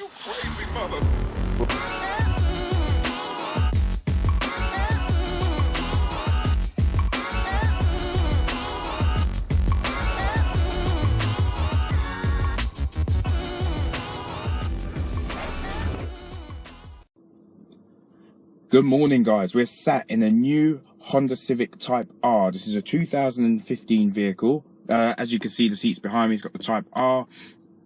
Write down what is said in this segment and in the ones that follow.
You crazy mother. Good morning, guys. We're sat in a new Honda Civic Type R. This is a 2015 vehicle. As you can see, the seats behind me, it's got the Type R.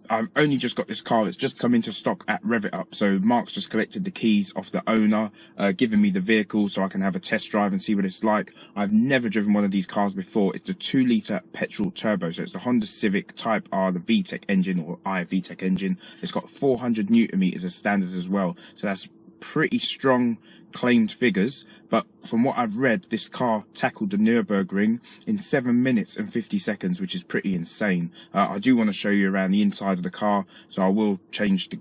I've only just got this car. It's just come into stock at Rev-it Up. So Mark's just collected the keys off the owner, giving me the vehicle so I can have a test drive and see what it's like. I've never driven one of these cars before. It's the 2-litre petrol turbo. So it's the Honda Civic Type R, the VTEC engine or iVTEC engine. It's got 400 Newton meters as standards as well. So that's pretty strong claimed figures, but from what I've read, this car tackled the Nürburgring in 7 minutes and 50 seconds, which is pretty insane. I do want to show you around the inside of the car, so I will change the,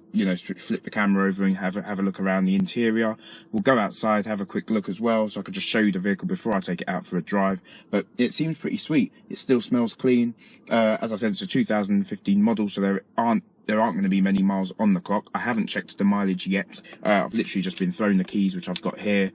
flip the camera over and have a look around the interior. We'll go outside, have a quick look as well, so I could just show you the vehicle before I take it out for a drive. But it seems pretty sweet. It still smells clean. As I said, it's a 2015 model, so there aren't going to be many miles on the clock. I haven't checked the mileage yet. I've literally just been thrown the keys, which I've got here,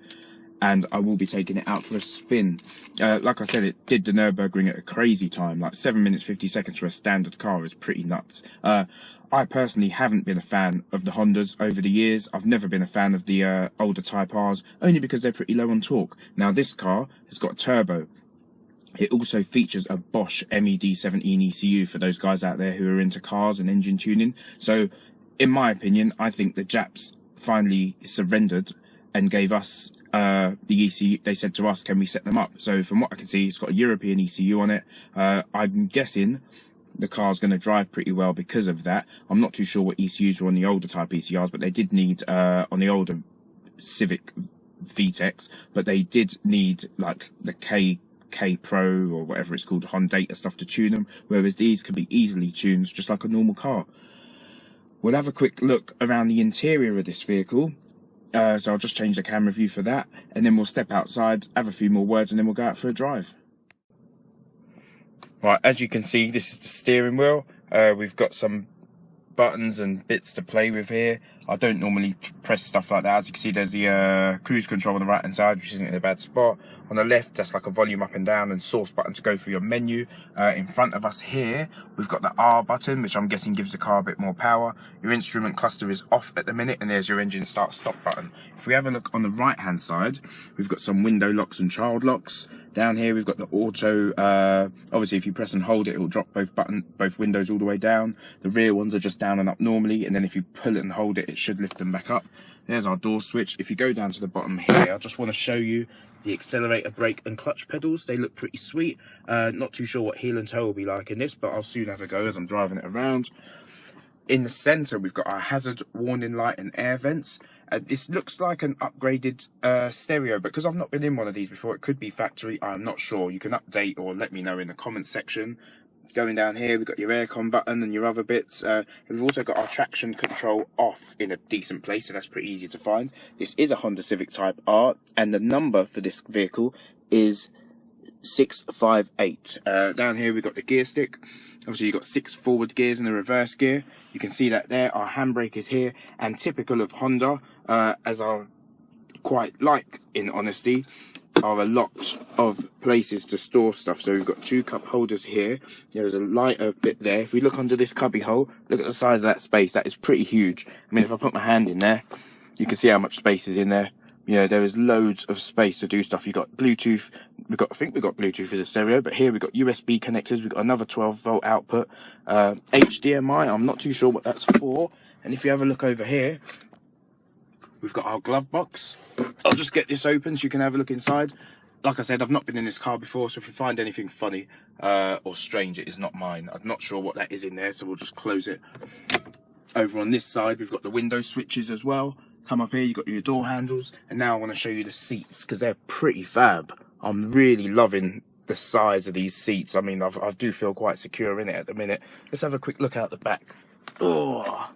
and I will be taking it out for a spin. Like I said, it did the Nürburgring at a crazy time. Like 7 minutes 50 seconds for a standard car is pretty nuts. I personally haven't been a fan of the Hondas over the years. I've never been a fan of the older Type Rs, only because they're pretty low on torque. Now this car has got a turbo. It also features a Bosch MED17 ECU for those guys out there who are into cars and engine tuning. So, in my opinion, I think the Japs finally surrendered and gave us the ECU. They said to us, can we set them up? So, from what I can see, it's got a European ECU on it. I'm guessing the car's going to drive pretty well because of that. I'm not too sure what ECUs were on the older type ECRs, but they did need, on the older Civic VTECs, but they did need, like, the K Pro or whatever it's called, Honda stuff to tune them, whereas these can be easily tuned just like a normal car. We'll have a quick look around the interior of this vehicle, so I'll just change the camera view for that, and then we'll step outside, have a few more words, and then we'll go out for a drive. Right, as you can see, this is the steering wheel. We've got some buttons and bits to play with here. I don't normally press stuff like that. As you can see, there's the cruise control on the right hand side, which isn't in a bad spot. On the left, that's like a volume up and down and source button to go through your menu. In front of us here, we've got the R button, which I'm guessing gives the car a bit more power. Your instrument cluster is off at the minute, and there's your engine start stop button. If we have a look on the right hand side, we've got some window locks and child locks. Down here we've got the auto, obviously if you press and hold it, it will drop both windows all the way down. The rear ones are just down and up normally, and then if you pull it and hold it, it should lift them back up. There's our door switch. If you go down to the bottom here, I just want to show you the accelerator, brake and clutch pedals. They look pretty sweet. Not too sure what heel and toe will be like in this, but I'll soon have a go as I'm driving it around. In the center, we've got our hazard warning light and air vents. This looks like an upgraded stereo, but because I've not been in one of these before, it could be factory. I'm not sure. You can update or let me know in the comments section. Going down here, we've got your aircon button and your other bits. We've also got our traction control off in a decent place, so that's pretty easy to find. This is a Honda Civic Type R, and the number for this vehicle is 658. Down here, we've got the gear stick. Obviously, you've got 6 forward gears and a reverse gear. You can see that there. Our handbrake is here, and typical of Honda, as I quite like in honesty, are a lot of places to store stuff. So we've got 2 cup holders here. There's a lighter bit there. If we look under this cubby hole, look at the size of that space. That is pretty huge. I mean, if I put my hand in there, you can see how much space is in there. You know, there is loads of space to do stuff. You've got Bluetooth. I think we've got Bluetooth for the stereo, but here we've got USB connectors. We've got another 12-volt output. HDMI, I'm not too sure what that's for. And if you have a look over here, we've got our glove box. I'll just get this open so you can have a look inside. Like I said, I've not been in this car before, so if you find anything funny or strange, it is not mine. I'm not sure what that is in there, so we'll just close it. Over on this side, we've got the window switches as well. Come up here, you've got your door handles, and now I want to show you the seats because they're pretty fab. I'm really loving the size of these seats. I mean, I do feel quite secure in it at the minute. Let's have a quick look out the back. Oh,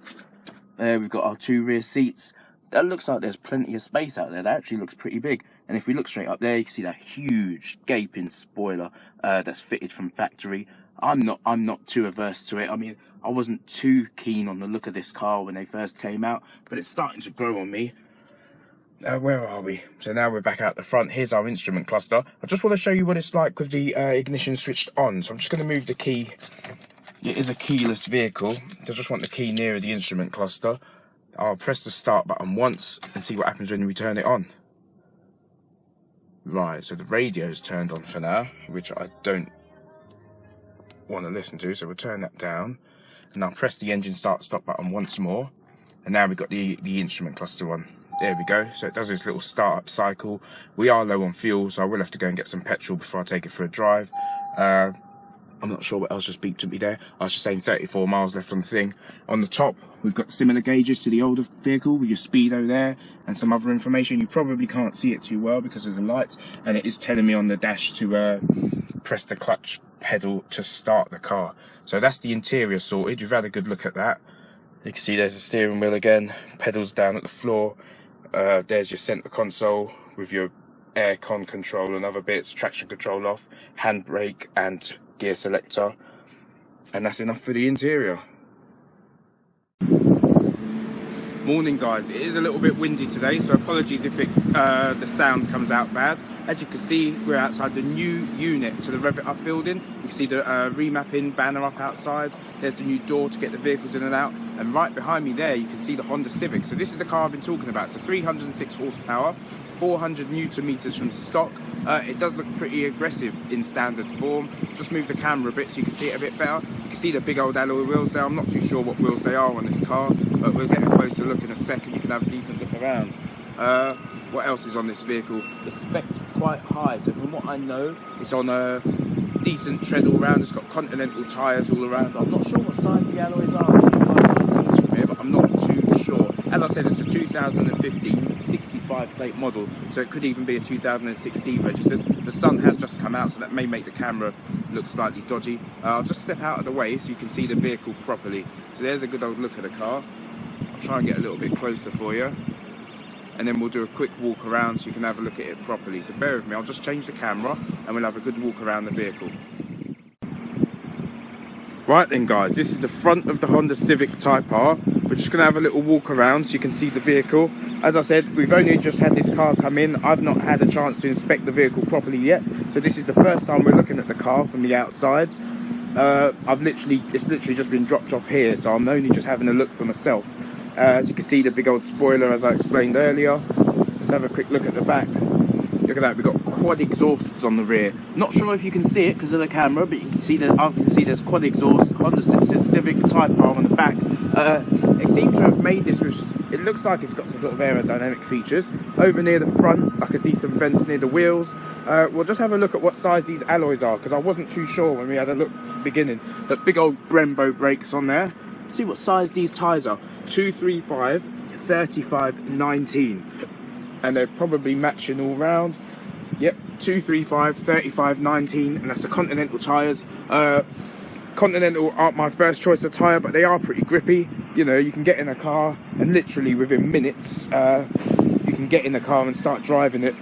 there we've got our 2 rear seats. That looks like there's plenty of space out there. That actually looks pretty big. And if we look straight up there, you can see that huge gaping spoiler that's fitted from factory. I'm not too averse to it. I mean, I wasn't too keen on the look of this car when they first came out, but it's starting to grow on me. Where are we? So now we're back out the front. Here's our instrument cluster. I just want to show you what it's like with the ignition switched on. So I'm just going to move the key. It is a keyless vehicle, so I just want the key nearer the instrument cluster. I'll press the start button once and see what happens when we turn it on. Right, so the radio's turned on for now, which I don't want to listen to, so we'll turn that down. And I'll press the engine start-stop button once more. And now we've got the instrument cluster on. There we go. So it does this little start-up cycle. We are low on fuel, so I will have to go and get some petrol before I take it for a drive. I'm not sure what else just beeped at me there. I was just saying 34 miles left on the thing. On the top, we've got similar gauges to the older vehicle with your speedo there and some other information. You probably can't see it too well because of the lights. And it is telling me on the dash to press the clutch pedal to start the car. So that's the interior sorted. We've had a good look at that. You can see there's the steering wheel again, pedals down at the floor. There's your center console with your aircon control and other bits, traction control off, handbrake and gear selector, and that's enough for the interior. Morning guys, it is a little bit windy today, so apologies if the sound comes out bad. As you can see, we're outside the new unit to the Rev-it building. You can see the remapping banner up outside. There's the new door to get the vehicles in and out, and right behind me there you can see the Honda Civic. So this is the car I've been talking about. So 306 horsepower, 400 newton meters from stock. It does look pretty aggressive in standard form. Just move the camera a bit so you can see it a bit better. You can see the big old alloy wheels there. I'm not too sure what wheels they are on this car, but we'll get a closer look in a second. You can have a decent look around. What else is on this vehicle? The spec's quite high, so from what I know, it's on a decent tread all round. It's got Continental tyres all around. I'm not sure what size the alloys are, but I'm not too sure. As I said, it's a 2015 65 plate model, so it could even be a 2016 registered. The sun has just come out, so that may make the camera look slightly dodgy. I'll just step out of the way so you can see the vehicle properly. So there's a good old look at the car. I'll try and get a little bit closer for you, and then we'll do a quick walk around so you can have a look at it properly. So bear with me, I'll just change the camera and we'll have a good walk around the vehicle. Right then guys, this is the front of the Honda Civic Type R. We're just going to have a little walk around so you can see the vehicle. As I said, we've only just had this car come in. I've not had a chance to inspect the vehicle properly yet. So this is the first time we're looking at the car from the outside. It's literally just been dropped off here, so I'm only just having a look for myself. As you can see, the big old spoiler, as I explained earlier. Let's have a quick look at the back. Look at that, we've got quad exhausts on the rear. Not sure if you can see it because of the camera, but you can see that I can see there's quad exhaust. Honda Civic Type R on the back. It seems to have made this with, it looks like it's got some sort of aerodynamic features. Over near the front, I can see some vents near the wheels. We'll just have a look at what size these alloys are, because I wasn't too sure when we had a look at the beginning. The big old Brembo brakes on there. See what size these tyres are. 235, 35, 19. And they're probably matching all round. Yep, 235, 35, 19, and that's the Continental tyres. Continental aren't my first choice of tyre, but they are pretty grippy. You know, you can get in a car and literally within minutes, you can get in the car and start driving it.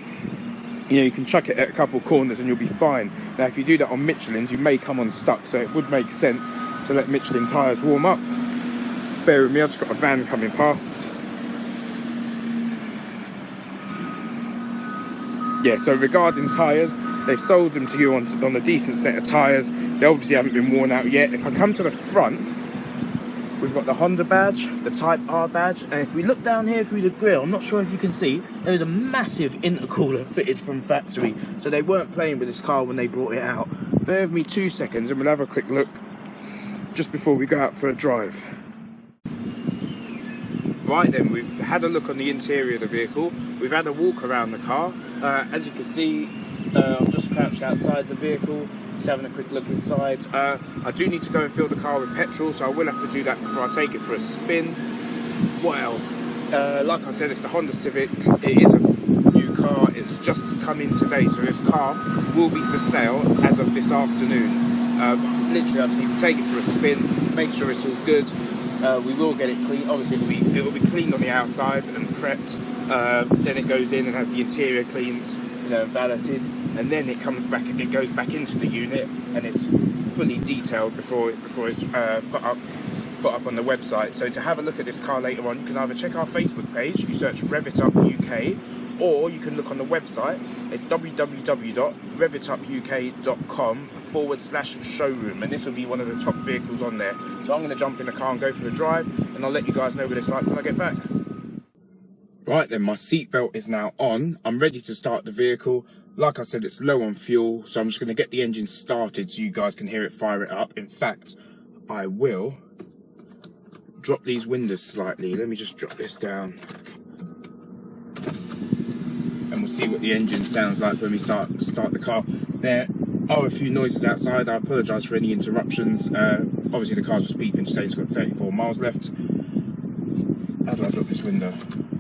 You know, you can chuck it at a couple corners and you'll be fine. Now, if you do that on Michelin's, you may come unstuck, so it would make sense to let Michelin tyres warm up. Bear with me, I've just got a van coming past. Yeah, so regarding tyres, they've sold them to you on a decent set of tyres. They obviously haven't been worn out yet. If I come to the front, we've got the Honda badge, the Type R badge, and if we look down here through the grille, I'm not sure if you can see, there's a massive intercooler fitted from factory. So they weren't playing with this car when they brought it out. Bear with me 2 seconds and we'll have a quick look just before we go out for a drive. Right then, we've had a look on the interior of the vehicle. We've had a walk around the car. As you can see, I'm just crouched outside the vehicle, just having a quick look inside. I do need to go and fill the car with petrol, so I will have to do that before I take it for a spin. What else? Like I said, it's the Honda Civic. It is a new car. It's just come in today, so this car will be for sale as of this afternoon. Literally, I just need to take it for a spin, make sure it's all good. We will get it clean. Obviously, it will be cleaned on the outside and prepped. Then it goes in and has the interior cleaned, you know, valeted, and then it comes back. It goes back into the unit and it's fully detailed before it's put up on the website. So to have a look at this car later on, you can either check our Facebook page, you search Rev-it Up UK, or you can look on the website. It's www.revitup.uk.com/showroom, and this will be one of the top vehicles on there. So I'm going to jump in the car and go for a drive, and I'll let you guys know what it's like when I get back. Right then, my seatbelt is now on. I'm ready to start the vehicle. Like I said, it's low on fuel, so I'm just going to get the engine started so you guys can hear it fire it up. In fact, I will drop these windows slightly. Let me just drop this down, and we'll see what the engine sounds like when we start the car. There are a few noises outside. I apologise for any interruptions. Obviously the car's just beeping to say it's got 34 miles left. How do I drop this window?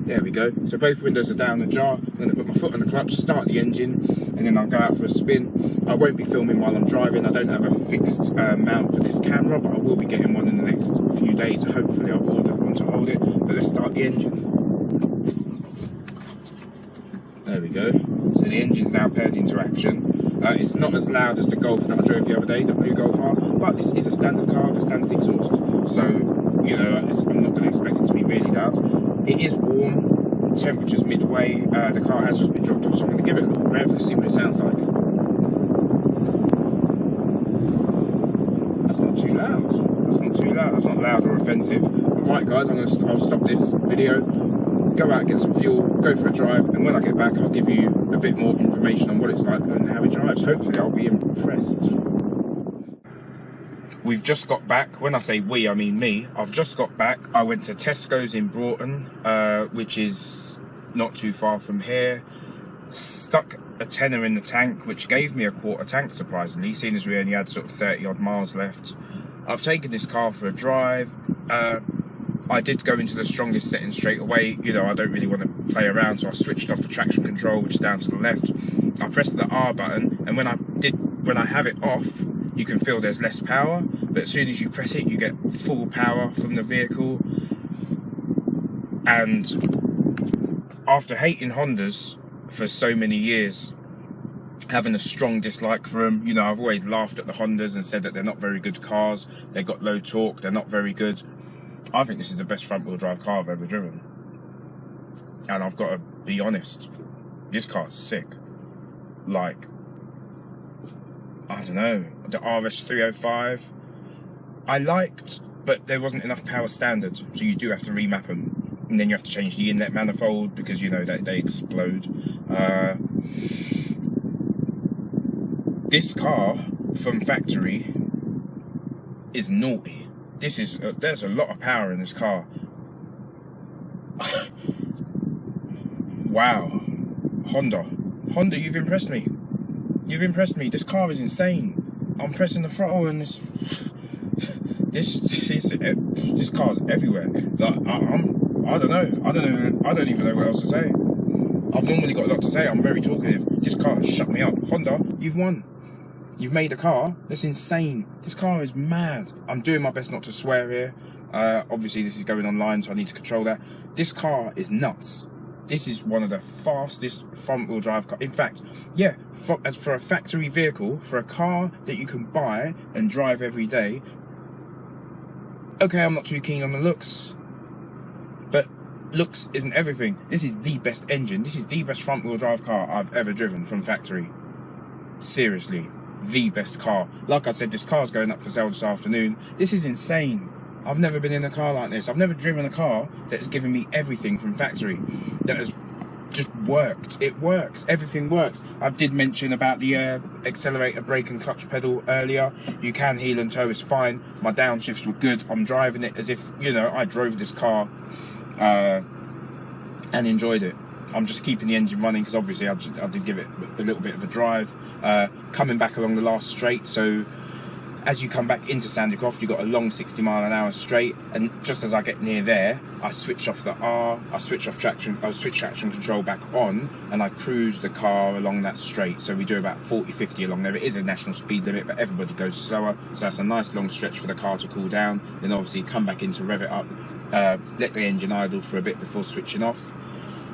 There we go. So both windows are down ajar. I'm going to put my foot on the clutch, start the engine, and then I'll go out for a spin. I won't be filming while I'm driving. I don't have a fixed mount for this camera, but I will be getting one in the next few days. Hopefully I've ordered one to hold it. But let's start the engine. There we go. So the engine's now paired into action. It's not as loud as the Golf that I drove the other day, the blue Golf R, but this is a standard car with a standard exhaust. So, you know, I'm not going to expect it to be really loud. It is warm, temperature's midway. The car has just been dropped off, so I'm going to give it a little rev and see what it sounds like. That's not too loud. That's not too loud. That's not loud or offensive. Right, guys, I'll stop this video, go out, get some fuel, go for a drive, and when I get back, I'll give you a bit more information on what it's like and how it drives. Hopefully, I'll be impressed. We've just got back. When I say we, I mean me. I've just got back. I went to Tesco's in Broughton, which is not too far from here. Stuck a tenner in the tank, which gave me a quarter tank, surprisingly, seeing as we only had sort of 30 odd miles left. I've taken this car for a drive. I did go into the strongest setting straight away. You know, I don't really want to play around, so I switched off the traction control, which is down to the left. I pressed the R button, and when I have it off, you can feel there's less power, but as soon as you press it, you get full power from the vehicle. And after hating Hondas for so many years, having a strong dislike for them, you know, I've always laughed at the Hondas and said that they're not very good cars, they've got low torque, they're not very good. I think this is the best front-wheel drive car I've ever driven. And I've got to be honest, this car's sick. Like, I don't know, the RS305, I liked, but there wasn't enough power standard, so you do have to remap them. And then you have to change the inlet manifold because, you know, they explode. This car from factory is naughty. This is there's a lot of power in this car. Wow, Honda, you've impressed me. You've impressed me. This car is insane. I'm pressing the throttle and this car's everywhere. Like I don't know. I don't even know what else to say. I've normally got a lot to say. I'm very talkative. This car has shut me up. Honda, you've won. You've made a car that's insane. This car is mad. I'm doing my best not to swear here. Obviously, this is going online, so I need to control that. This car is nuts. This is one of the fastest front-wheel drive cars. In fact, yeah, as for a factory vehicle, for a car that you can buy and drive every day, okay, I'm not too keen on the looks, but looks isn't everything. This is the best engine. This is the best front-wheel drive car I've ever driven from factory. Seriously, the best car. Like I said, this car's going up for sale this afternoon. This is insane. I've never been in a car like this. I've never driven a car that has given me everything from factory, that has just worked. It works. Everything works. I did mention about the accelerator, brake and clutch pedal earlier. You can heel and toe, it's fine. My downshifts were good. I'm driving it as if, you know, I drove this car and enjoyed it. I'm just keeping the engine running because obviously I did give it a little bit of a drive. Coming back along the last straight, so as you come back into Sandycroft, you've got a long 60-mile-an-hour straight, and just as I get near there, I switch off the R, I switch traction control back on, and I cruise the car along that straight. So we do about 40-50 along there. It is a national speed limit, but everybody goes slower, so that's a nice long stretch for the car to cool down. Then obviously come back in to rev it up, let the engine idle for a bit before switching off.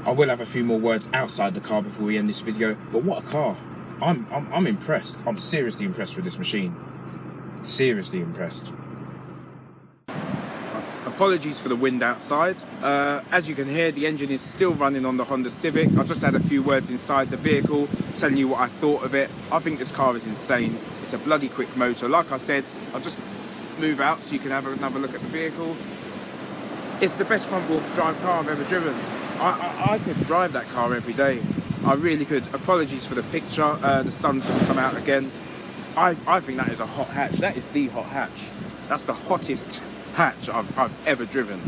I will have a few more words outside the car before we end this video, but what a car. I'm impressed. I'm seriously impressed with this machine. Seriously impressed. Apologies for the wind outside. As you can hear, the engine is still running on the Honda Civic. I just had a few words inside the vehicle, telling you what I thought of it. I think this car is insane. It's a bloody quick motor. Like I said, I'll just move out so you can have another look at the vehicle. It's the best front-wheel drive car I've ever driven. I could drive that car every day. I really could. Apologies for the picture. The sun's just come out again. I think that is a hot hatch. That is the hot hatch. That's the hottest hatch I've ever driven,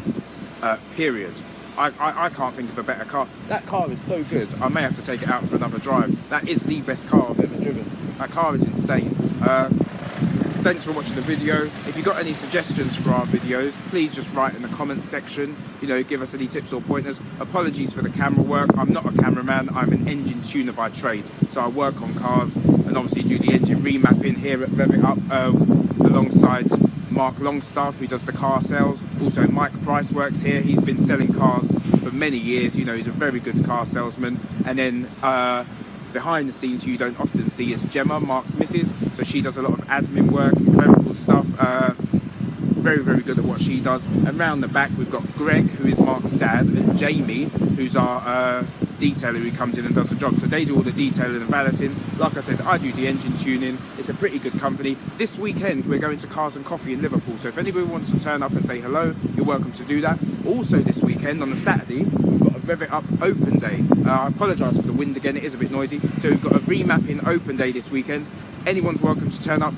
period. I can't think of a better car. That car is so good, I may have to take it out for another drive. That is the best car I've ever driven. That car is insane. Thanks for watching the video. If you've got any suggestions for our videos, please just write in the comments section. You know, give us any tips or pointers. Apologies for the camera work. I'm not a cameraman, I'm an engine tuner by trade. So I work on cars and obviously do the engine remapping here at Rev-it Up alongside Mark Longstaff, who does the car sales. Also Mike Price works here. He's been selling cars for many years. You know, he's a very good car salesman. And then behind the scenes, who you don't often see, is Gemma, Mark's missus. So she does a lot of admin work, incredible stuff. Very, very good at what she does. And round the back, we've got Greg, who is Mark's dad, and Jamie, who's our detailer who comes in and does the job. So they do all the detailing and valeting. Like I said, I do the engine tuning. It's a pretty good company. This weekend, we're going to Cars and Coffee in Liverpool. So if anybody wants to turn up and say hello, you're welcome to do that. Also this weekend, on the Saturday, we've got a Rev-it Up open day. I apologise for the wind again, it is a bit noisy. So we've got a remapping open day this weekend. Anyone's welcome to turn up.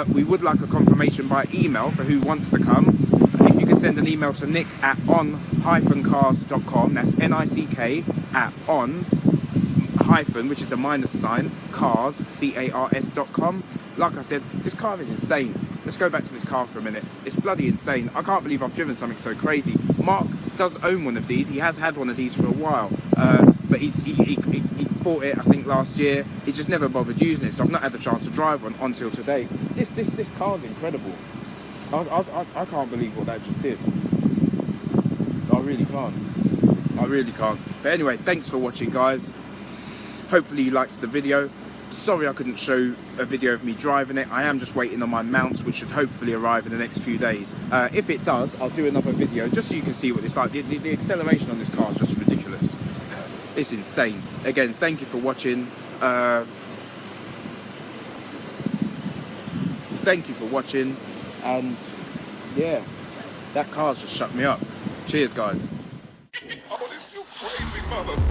We would like a confirmation by email for who wants to come. If you could send an email to nick at on-cars.com, that's N-I-C-K at on hyphen, which is the minus sign, cars, C-A-R-S.com. Like I said, this car is insane. Let's go back to this car for a minute. It's bloody insane. I can't believe I've driven something so crazy. Mark does own one of these. He has had one of these for a while, but he bought it, I think, last year. He's just never bothered using it, so I've not had the chance to drive one until today. This car's incredible. I can't believe what that just did. I really can't. I really can't. But anyway, thanks for watching, guys. Hopefully you liked the video. Sorry I couldn't show a video of me driving it. I am just waiting on my mount, which should hopefully arrive in the next few days. If it does, I'll do another video just so you can see what it's like. The acceleration on this car is just ridiculous. It's insane. Again, thank you for watching. Thank you for watching. And yeah, that car's just shut me up. Cheers, guys. Oh, this you crazy mother.